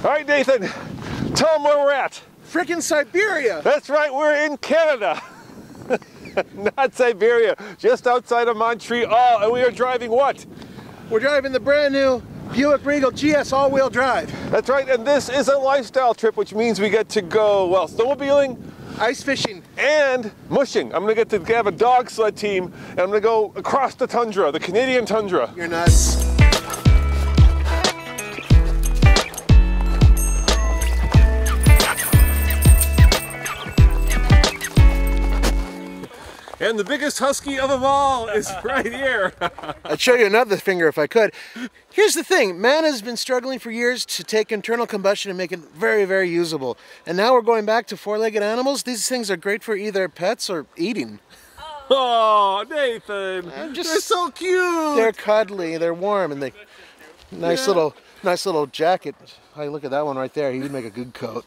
All right, Nathan, tell them where we're at. Frickin' Siberia. That's right, we're in Canada. Not Siberia, just outside of Montreal, and we are driving what? We're driving the brand new Buick Regal GS all-wheel drive. That's right, and this is a lifestyle trip, which means we get to go, well, snowmobiling, ice fishing, and mushing. I'm gonna get to have a dog sled team, and I'm gonna go across the tundra, the Canadian tundra. You're nuts. And the biggest husky of them all is right here. I'd show you another finger if I could. Here's the thing, man has been struggling for years to take internal combustion and make it very, very usable. And now we're going back to four-legged animals. These things are great for either pets or eating. Oh, Nathan, they're so cute. They're cuddly, they're warm, and they nice little jacket. Hey, look at that one right there. He would make a good coat.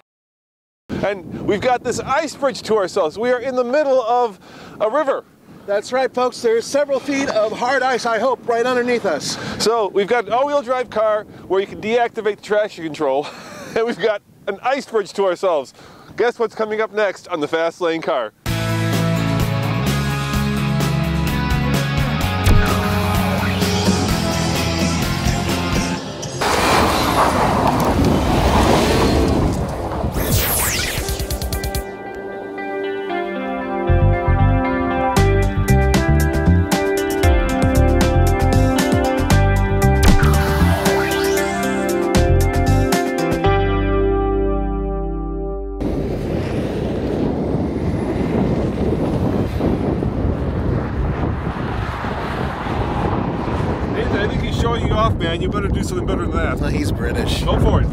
And we've got this ice bridge to ourselves. We are in the middle of a river. That's right, folks. There's several feet of hard ice, I hope, right underneath us. So we've got an all-wheel drive car where you can deactivate the traction control, and we've got an ice bridge to ourselves. Guess what's coming up next on the Fast Lane Car? I think he's showing you off, man. You better do something better than that. No, he's British. Go for it.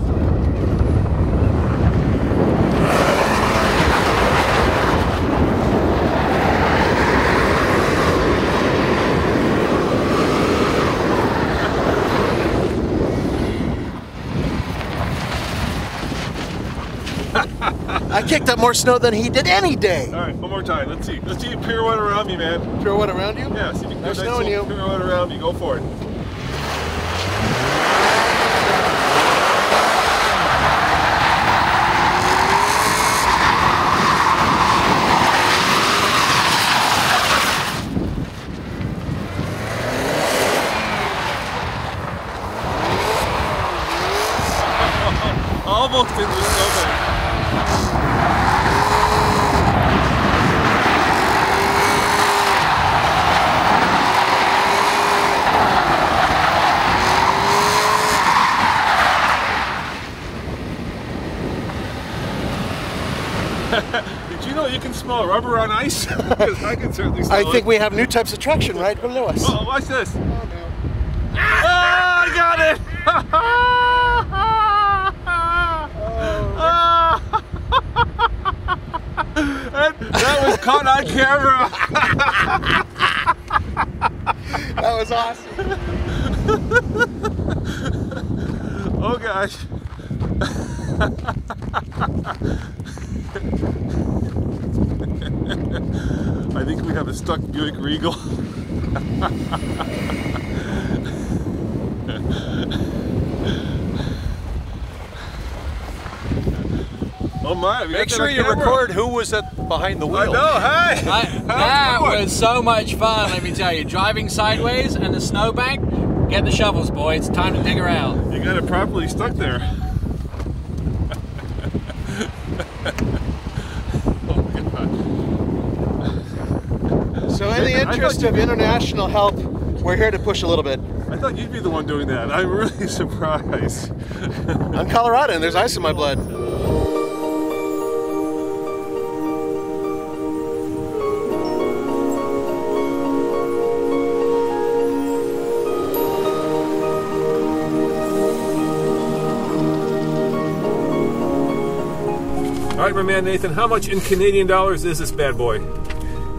I kicked up more snow than he did any day. All right, one more time. Let's see. Let's see you pirouette around me, man. Pirouette around you? Yeah, see if you can do a There's nice snow in little you. pirouette around me. Go for it. Almost into the snowbank. Did you know you can smell rubber on ice? Because I can certainly smell I think we have new types of traction right below us. Oh, watch this. Oh, no. Ah, I got it! That was caught on camera. That was awesome. Oh gosh. I think we have a stuck Buick Regal. Oh my, make sure you record who was behind the wheel. I know, hey! That was so much fun, let me tell you. Driving sideways and the snowbank, get the shovels, boy. It's time to dig her out. You got it properly stuck there. Oh my God. So in the interest of international help, we're here to push a little bit. I thought you'd be the one doing that. I'm really surprised. I'm Colorado and there's ice in my blood. All right, my man Nathan, how much in Canadian dollars is this bad boy?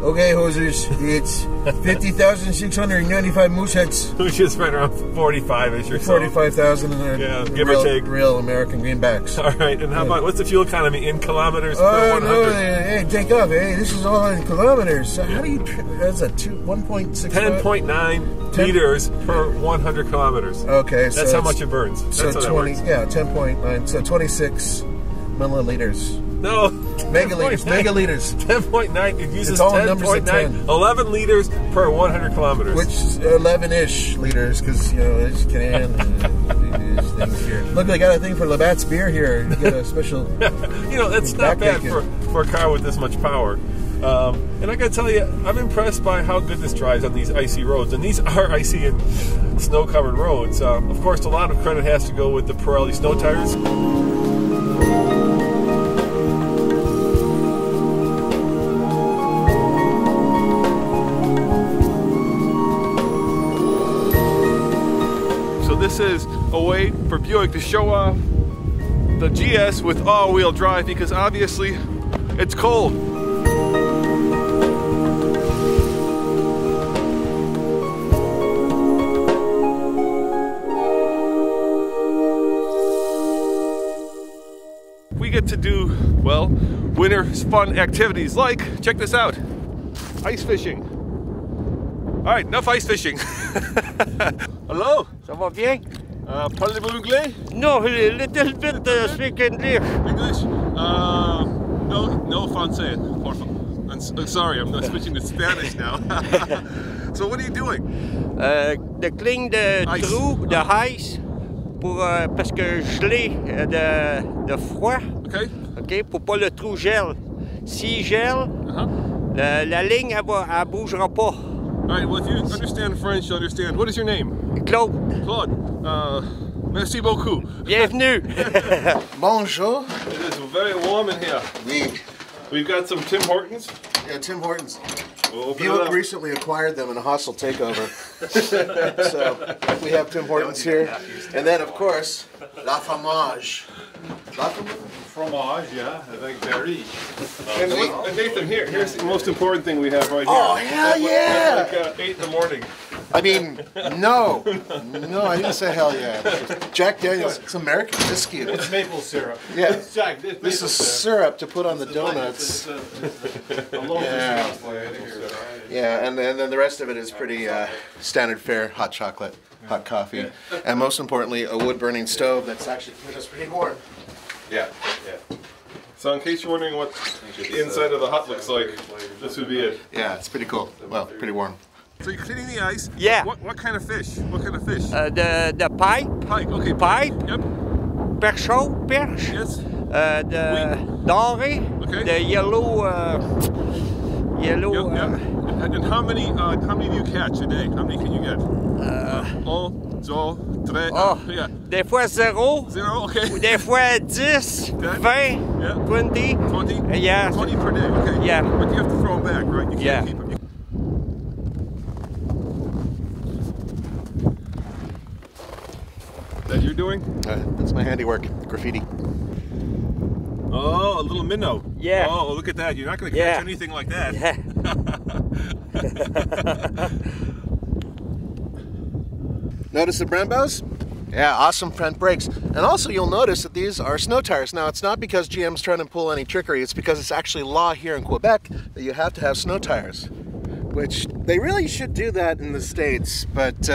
Okay, hosers, it's 50,695 moose heads. Which is right around 45-ish or so. 45,000 Yeah, give or take. Real American greenbacks. All right, and how about, what's the fuel economy in kilometers per Oh, 100? no, hey, take off. Hey, this is all in kilometers. So how do you, that's a 1.6. 10.9 liters per 100 kilometers. Okay, so that's how much it burns. So That's 20, yeah, 10.9, so 26 milliliters. No. Megaliters, 10.9, it uses It's all numbers of 10.9, 10. 11 liters per 100 kilometers. Which 11-ish liters, because, you know, it's Canadian these things here. Look, I got a thing for Labatt's beer here. You get a special... You know, that's not bad for a car with this much power. And I gotta tell you, I'm impressed by how good this drives on these icy roads. And these are icy and snow-covered roads. Of course, a lot of credit has to go with the Pirelli snow tires. So this is a way for Buick to show off the GS with all-wheel drive, because obviously it's cold. We get to do, well, winter fun activities like, check this out, ice fishing. All right, enough ice fishing. Hello? Ça va bien? Parlez-vous anglais? No, a little bit speak English. English? No français. I'm sorry, I'm not switching to Spanish now. So what are you doing? De clean the trou, the ice, pour, parce que gelé de froid. Okay. OK, pour pas le trou gèle. S'il gèle, la ligne, elle bougera pas. All right, well, if you understand French, you'll understand. What is your name? Claude. Claude. Merci beaucoup. Bienvenue. Bonjour. It is very warm in here. We've got some Tim Hortons. Yeah, Tim Hortons. We'll open it Buick up. recently acquired them in a hostile takeover. So we have Tim Hortons here. And then, of course, La Fromage. La Fromage? Fromage, yeah, I think very. And Nathan, here's the most important thing we have right here. Oh, hell yeah! Like 8 in the morning. I mean, no, I didn't say hell yeah. Jack Daniels, it's American whiskey. It's maple syrup. Yeah, It's Jack. It's this is syrup to put on the donuts. Yeah. Yeah, and then the rest of it is pretty standard fare, hot chocolate, hot coffee, and most importantly, a wood-burning stove that's actually pretty warm. Yeah. So in case you're wondering what the inside of the hut looks like, this would be it. Yeah, it's pretty cool. Well, pretty warm. So you're cleaning the ice. Yeah. What kind of fish? What kind of fish? The pipe. Pike. Okay. Pipe. Yep. Perche. Yes. The doré. Okay. The yellow. Yep. And how many do you catch a day? How many can you get? Yeah. Des fois 0. 0. Okay. Des fois 10, 20, Yeah. 20. 20. Yeah. 20 per day. Okay. Yeah. But you have to throw them back, right? You can't Yeah. keep them. That you're doing? That's my handiwork, graffiti. Oh, a little minnow. Yeah. Oh, look at that. You're not going to catch Yeah. anything like that. Yeah. Notice the Brembos? Yeah, awesome front brakes. And also you'll notice that these are snow tires. Now it's not because GM's trying to pull any trickery, it's because it's actually law here in Quebec that you have to have snow tires. Which they really should do that in the States, but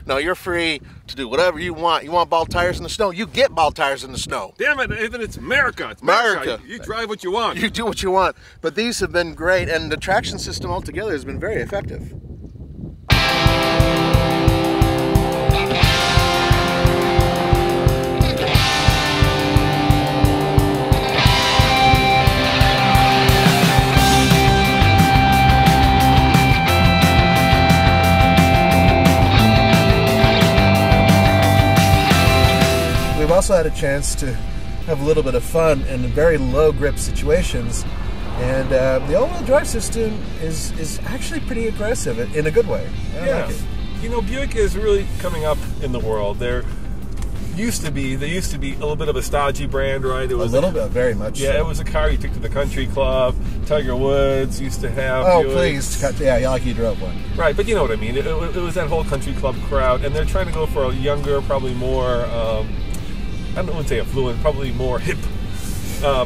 no, you're free to do whatever you want. You want ball tires in the snow, you get ball tires in the snow. Damn it, Nathan, it's America. It's America. You drive what you want. You do what you want. But these have been great, and the traction system altogether has been very effective. We've also had a chance to have a little bit of fun in very low grip situations, and the all-wheel drive system is actually pretty aggressive in a good way. I like it. You know, Buick is really coming up in the world. They're used to be. They used to be a little bit of a stodgy brand, right? It was a little bit, very much. Yeah, so. it was a car you took to the country club. Tiger Woods used to have. Oh, Buicks. please, yeah, like you drove one. Right, but you know what I mean. It was that whole country club crowd, and they're trying to go for a younger, probably more, I wouldn't say affluent, probably more hip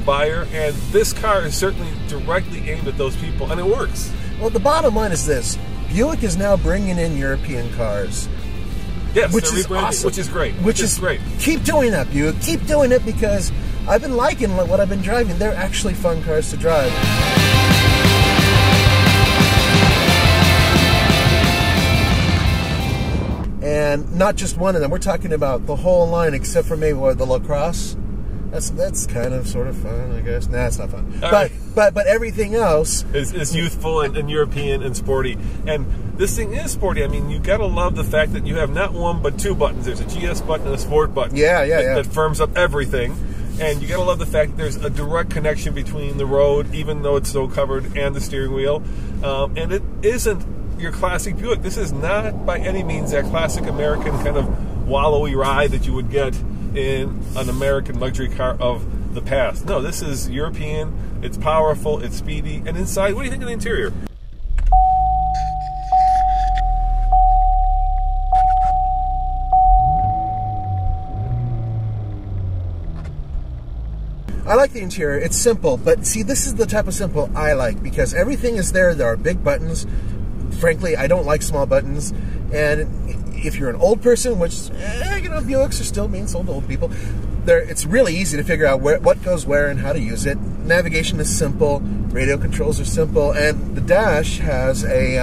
buyer. And this car is certainly directly aimed at those people, and it works. Well, the bottom line is this. Buick is now bringing in European cars. Yes, which they're is rebranding, awesome. which is great. Which is great. Keep doing that, Buick. Keep doing it, because I've been liking what I've been driving. They're actually fun cars to drive. And not just one of them. We're talking about the whole line, except for maybe the LaCrosse. That's kind of sort of fun, I guess. Nah, it's not fun. But everything else is youthful and European and sporty. And this thing is sporty. I mean, you gotta love the fact that you have not one but two buttons. There's a GS button and a Sport button. Yeah. That firms up everything. And you gotta love the fact that there's a direct connection between the road, even though it's snow covered, and the steering wheel. And it isn't your classic Buick. This is not by any means that classic American kind of wallowy ride that you would get in an American luxury car of the past. No, this is European, it's powerful, it's speedy, and inside, what do you think of the interior? I like the interior. It's simple, but see, this is the type of simple I like, because everything is there. There are big buttons. Frankly, I don't like small buttons, and if you're an old person, which, you know, Buicks are still being sold to old people, it's really easy to figure out what goes where and how to use it. Navigation is simple, radio controls are simple, and the dash has a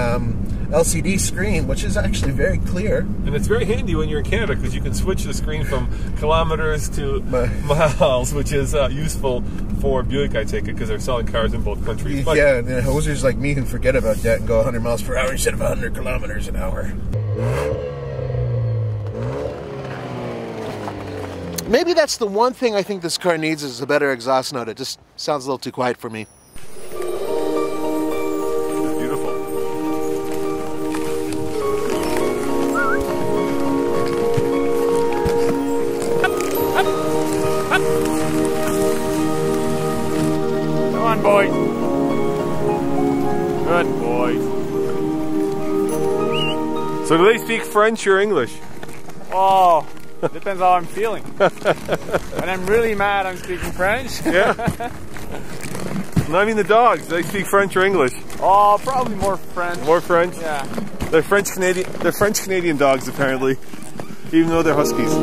LCD screen, which is actually very clear. And it's very handy when you're in Canada, because you can switch the screen from kilometers to miles, which is useful for Buick, I take it, because they're selling cars in both countries. But yeah, and hosers like me who forget about that and go 100 miles per hour instead of 100 kilometers an hour. Maybe that's the one thing I think this car needs, is a better exhaust note. It just sounds a little too quiet for me. Beautiful. Come on, boys. Good boys. So do they speak French or English? Oh, depends how I'm feeling. When I'm really mad, I'm speaking French. Yeah. No, I mean the dogs. Do they speak French or English? Oh, probably more French. More French? Yeah. They're French Canadian dogs, apparently, even though they're huskies.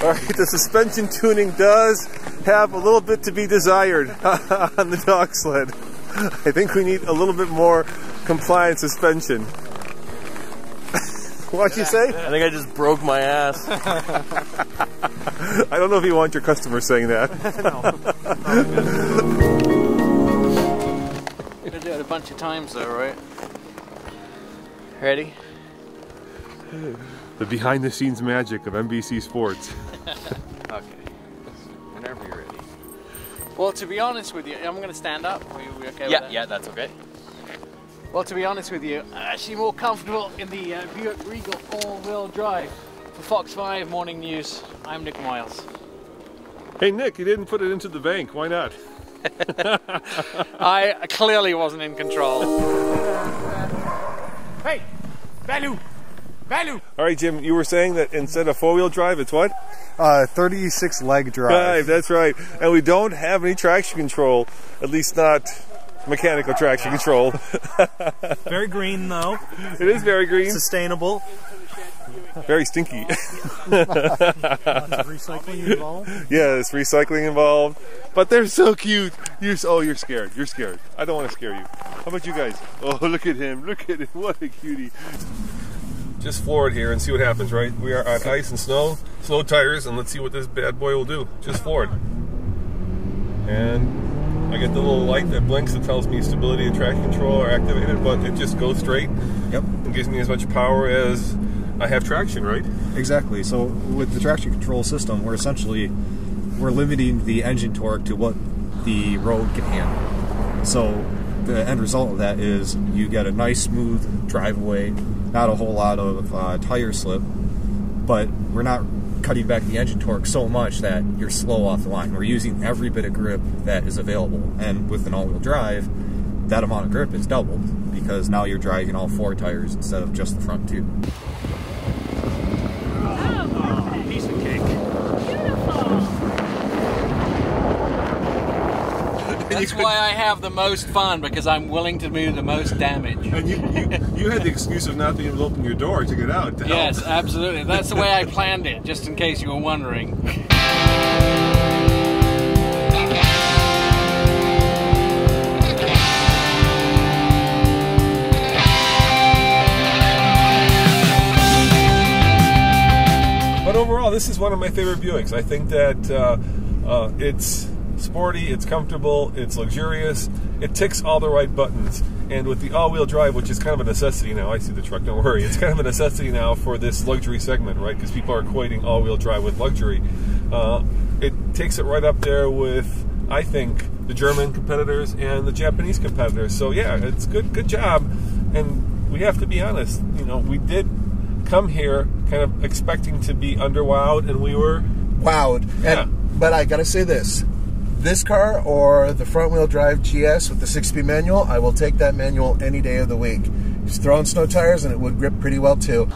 All right, the suspension tuning does have a little bit to be desired on the dog sled. I think we need a little bit more compliant suspension. What'd you say? I think I just broke my ass. I don't know if you want your customers saying that. We're gonna do it a bunch of times though, right? Ready? The behind-the-scenes magic of NBC Sports. Okay. Whenever you're ready. Well, to be honest with you, I'm going to stand up. Are we okay with that? Yeah, that's okay. Well, to be honest with you, I'm actually more comfortable in the Buick Regal all-wheel drive. For Fox 5 Morning News, I'm Nick Miles. Hey Nick, you didn't put it into the bank. Why not? I clearly wasn't in control. Hey! Value! Value! All right, Jim, you were saying that instead of four-wheel drive, it's what? 36 leg drive. That's right. And we don't have any traction control, at least not mechanical traction control. Very green though. It is very green. Sustainable. Very stinky. Lots of recycling involved. Yeah, there's recycling involved. But they're so cute. You're scared. You're scared. I don't want to scare you. How about you guys? Oh, look at him. Look at him. What a cutie. Just floor it here and see what happens, right? We are on ice and snow tires, and let's see what this bad boy will do. Just floor it. And I get the little light that blinks that tells me stability and traction control are activated, but it just goes straight. Yep. And gives me as much power as I have traction, right? Exactly. So with the traction control system, we're essentially we're limiting the engine torque to what the road can handle. So the end result of that is you get a nice smooth driveway, not a whole lot of tire slip, but we're not cutting back the engine torque so much that you're slow off the line. We're using every bit of grip that is available, and with an all-wheel drive, that amount of grip is doubled because now you're driving all 4 tires instead of just the front 2. Piece of cake. That's why I have the most fun, because I'm willing to do the most damage. And you had the excuse of not being able to open your door to get out. To yes, help. absolutely. That's the way I planned it, just in case you were wondering. But overall, this is one of my favorite Buicks. I think that it's sporty, it's comfortable, it's luxurious, it ticks all the right buttons. And with the all-wheel drive, which is kind of a necessity now, I see the truck, don't worry, it's kind of a necessity now for this luxury segment, right? Because people are equating all-wheel drive with luxury. It takes it right up there with, I think, the German competitors and the Japanese competitors. So yeah, it's good job. And we have to be honest, you know, we did come here kind of expecting to be underwowed, and we were wowed. Yeah. But I gotta say this car or the front wheel drive GS with the 6-speed manual, I will take that manual any day of the week. Just throw on snow tires and it would grip pretty well too.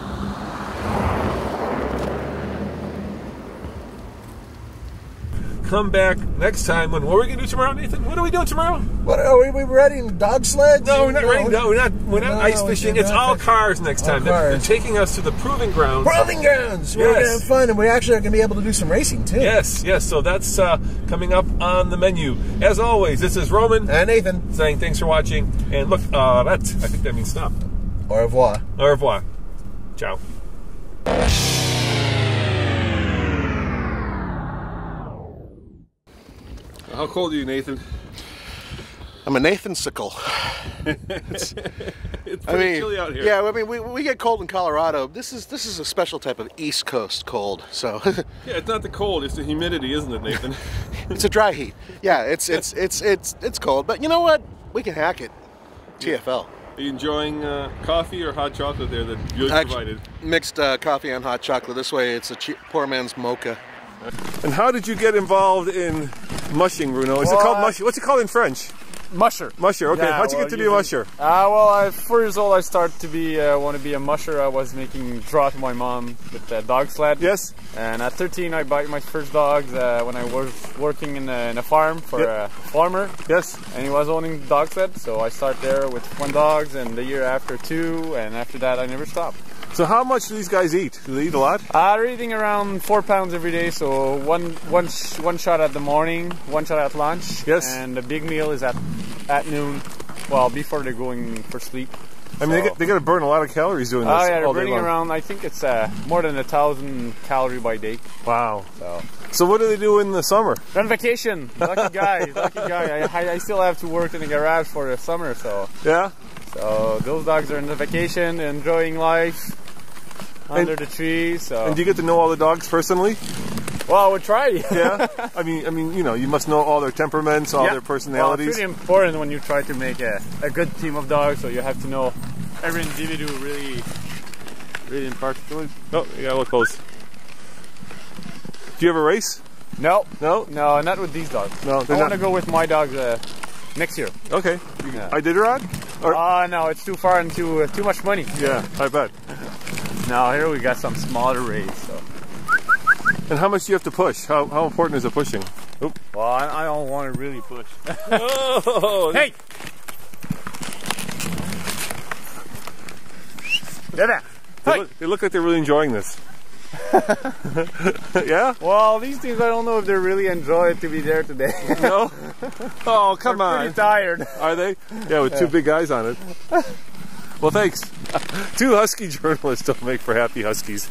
come back next time. What are we gonna do tomorrow, Nathan? What are we doing tomorrow? What are we riding? Dog sleds? No, we're not riding. No, we're not ice fishing. It's all cars next time. They're taking us to the proving grounds. Proving grounds. We're gonna have fun, and we actually are gonna be able to do some racing too. Yes. So that's coming up on the menu. As always, this is Roman and Nathan saying thanks for watching. And look, I think that means stop. Au revoir. Au revoir. Ciao. How cold are you, Nathan? I'm a Nathan-sicle. It's pretty chilly out here. Yeah, I mean, we get cold in Colorado. This is a special type of East Coast cold. So yeah, it's not the cold; it's the humidity, isn't it, Nathan? It's a dry heat. Yeah, it's cold, but you know what? We can hack it. TFL. Are you enjoying coffee or hot chocolate there that Buick provided? Mixed coffee and hot chocolate. This way, it's a poor man's mocha. And how did you get involved in mushing, Bruno? Is it called mushing? What's it called in French? Musher. Musher, okay. Yeah, How'd you get to be a musher? At 4 years old, I started to want to be a musher. I was making draw to my mom with a dog sled. Yes. And at 13, I bought my first dogs when I was working in a farm for a farmer. Yes. And he was owning the dog sled, so I started there with 1 dog, and the year after 2, and after that, I never stopped. So how much do these guys eat? Do they eat a lot? They're eating around 4 pounds every day, so one shot at the morning, 1 shot at lunch. Yes. And the big meal is at noon, well, before they're going for sleep. I mean, they got to burn a lot of calories doing this. Oh yeah, they're burning around, I think it's more than 1,000 calories by day. Wow. So what do they do in the summer? They're on vacation. Lucky guy. I still have to work in the garage for the summer, so. Yeah? So those dogs are on the vacation, enjoying life under the trees. So. And do you get to know all the dogs personally? Well, I would try. Yeah. I mean, you know, you must know all their temperaments, all their personalities. Well, it's really important when you try to make a good team of dogs. So you have to know every individual really in particular. Oh, you gotta look close. Do you have a race? No, not with these dogs. No, I want to go with my dogs next year. Okay. Iditarod? No, it's too far and too much money. Yeah, I bet. Now here we got some smaller rays. So. And how much do you have to push? How important is the pushing? Oop. Well, I don't want to really push. Oh, hey! They look like they're really enjoying this. Yeah? Well, these things, I don't know if they really enjoy it to be there today. No? Oh, come on. Pretty tired. Are they? Yeah, with 2 big guys on it. Well, thanks. 2 husky journalists don't make for happy huskies.